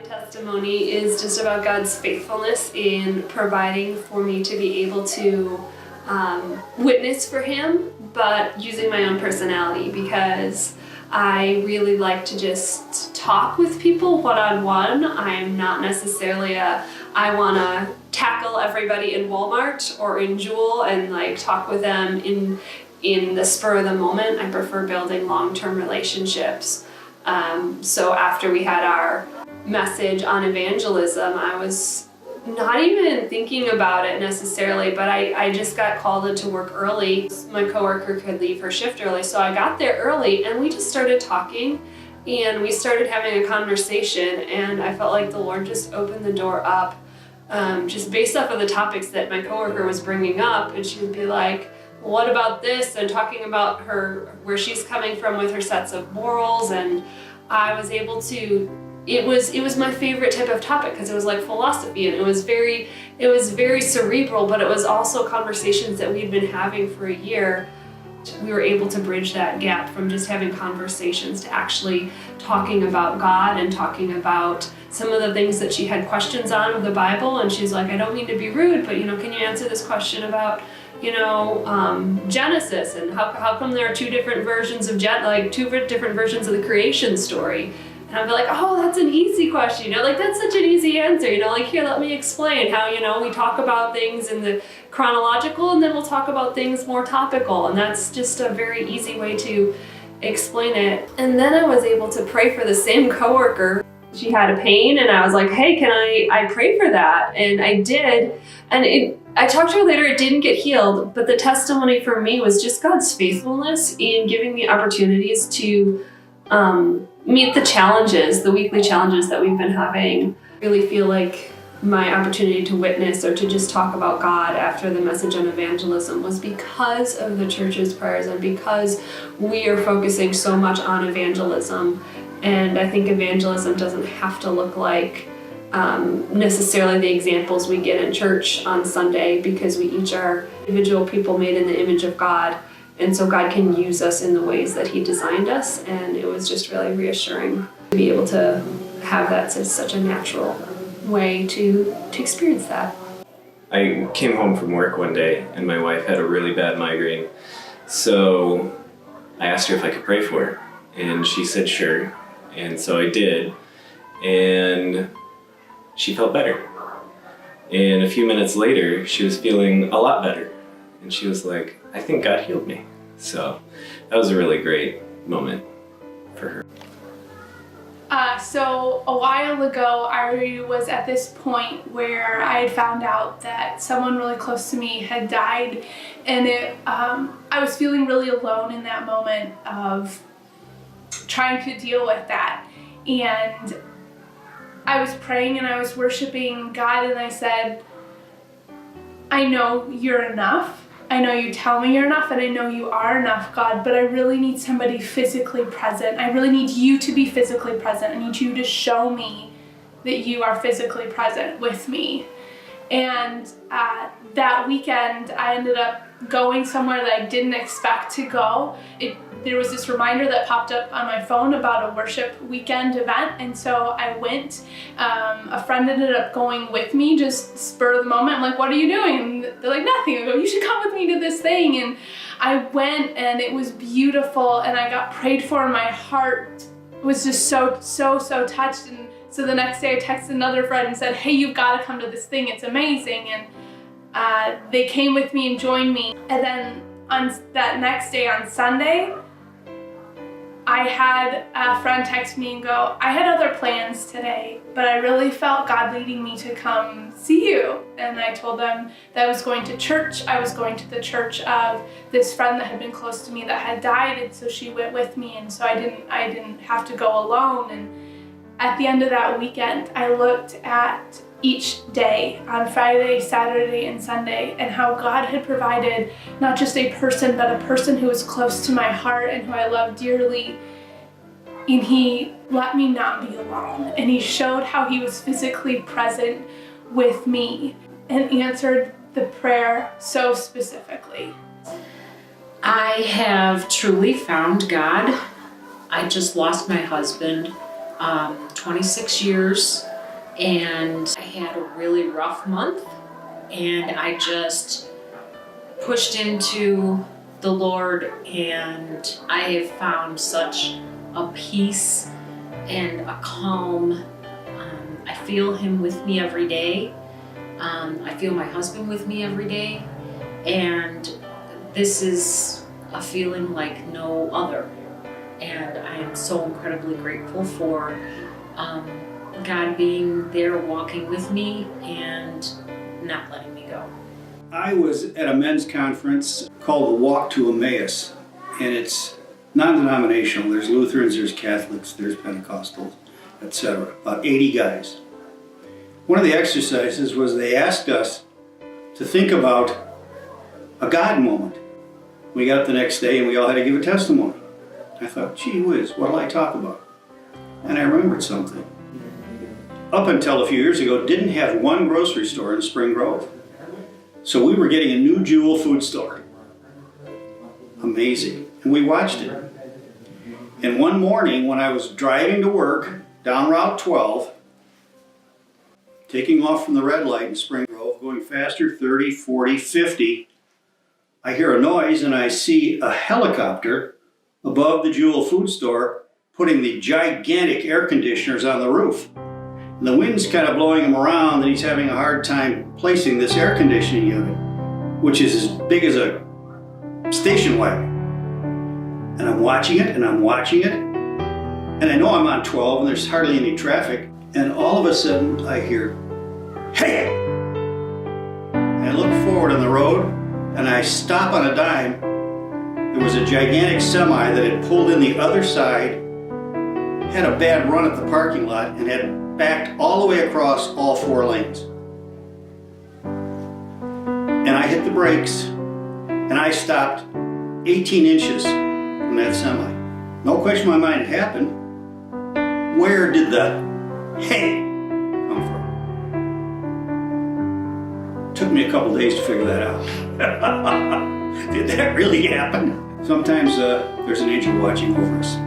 Testimony is just about God's faithfulness in providing for me to be able to witness for Him, but using my own personality, because I really like to just talk with people one-on-one. I'm not necessarily I want to tackle everybody in Walmart or in Jewel and like talk with them in the spur of the moment. I prefer building long-term relationships. So after we had our message on evangelism, I was not even thinking about it necessarily, but I just got called into work early. My coworker could leave her shift early, so I got there early and we just started talking and we started having a conversation, and I felt like the Lord just opened the door up, just based off of the topics that my coworker was bringing up, and she would be like, what about this? And talking about where she's coming from with her sets of morals, and I was able to, it was my favorite type of topic because it was like philosophy, and it was very cerebral, but it was also conversations that we'd been having for a year. We were able to bridge that gap from just having conversations to actually talking about God and talking about some of the things that she had questions on of the Bible, and she's like, I don't mean to be rude, but can you answer this question about Genesis, and how come there are two different versions of two different versions of the creation story? And I'd be like, oh, that's an easy question, that's such an easy answer, here, let me explain how, we talk about things in the chronological, and then we'll talk about things more topical, and that's just a very easy way to explain it. And then I was able to pray for the same coworker. She had a pain, and I was like, hey, can I pray for that? And I did, and I talked to her later, it didn't get healed, but the testimony for me was just God's faithfulness in giving me opportunities to meet the weekly challenges that we've been having. I really feel like my opportunity to witness or to just talk about God after the message on evangelism was because of the church's prayers and because we are focusing so much on evangelism. And I think evangelism doesn't have to look like necessarily the examples we get in church on Sunday, because we each are individual people made in the image of God, and so God can use us in the ways that He designed us. And it was just really reassuring to be able to have that as such a natural way to experience that. I came home from work one day and my wife had a really bad migraine, so I asked her if I could pray for her, and she said sure, and so I did, and she felt better. And a few minutes later, she was feeling a lot better. And she was like, I think God healed me. So that was a really great moment for her. So a while ago, I was at this point where I had found out that someone really close to me had died. And I was feeling really alone in that moment of trying to deal with that. And I was praying and I was worshiping God, and I said, I know you're enough. I know you tell me you're enough, and I know you are enough, God, but I really need somebody physically present. I really need you to be physically present. I need you to show me that you are physically present with me. And that weekend, I ended up going somewhere that I didn't expect to go. There was this reminder that popped up on my phone about a worship weekend event, and so I went. A friend ended up going with me, just spur of the moment. I'm like, what are you doing? And they're like, nothing. I go, you should come with me to this thing. And I went, and it was beautiful, and I got prayed for, and my heart was just so touched. And so the next day I texted another friend and said, hey, you've got to come to this thing. It's amazing. And they came with me and joined me. And then on that next day, on Sunday, I had a friend text me and go, I had other plans today, but I really felt God leading me to come see you. And I told them that I was going to church. I was going to the church of this friend that had been close to me that had died, and so she went with me, and so I didn't have to go alone. And at the end of that weekend, I looked at each day on Friday, Saturday, and Sunday, and how God had provided not just a person, but a person who was close to my heart and who I love dearly. And He let me not be alone. And He showed how He was physically present with me and answered the prayer so specifically. I have truly found God. I just lost my husband 26 years and I had a really rough month, and I just pushed into the Lord, and I have found such a peace and a calm. I feel Him with me every day. I feel my husband with me every day, and this is a feeling like no other. And I am so incredibly grateful for God being there walking with me and not letting me go. I was at a men's conference called the Walk to Emmaus, and it's non-denominational. There's Lutherans, there's Catholics, there's Pentecostals, etc. About 80 guys. One of the exercises was they asked us to think about a God moment. We got up the next day and we all had to give a testimony. I thought, gee whiz, what'll I talk about? And I remembered something. Up until a few years ago, didn't have one grocery store in Spring Grove. So we were getting a new Jewel food store. Amazing. And we watched it. And one morning when I was driving to work down Route 12, taking off from the red light in Spring Grove, going faster, 30, 40, 50, I hear a noise and I see a helicopter above the Jewel food store putting the gigantic air conditioners on the roof. And the wind's kind of blowing him around and he's having a hard time placing this air conditioning unit, which is as big as a station wagon. And I'm watching it and I'm watching it. And I know I'm on 12 and there's hardly any traffic. And all of a sudden I hear, hey! And I look forward on the road and I stop on a dime. There was a gigantic semi that had pulled in the other side, had a bad run at the parking lot, and had backed all the way across all 4 lanes. And I hit the brakes and I stopped 18 inches from that semi. No question in my mind it happened. Where did the hey come from? Took me a couple days to figure that out. Did that really happen? Sometimes there's an angel watching over us.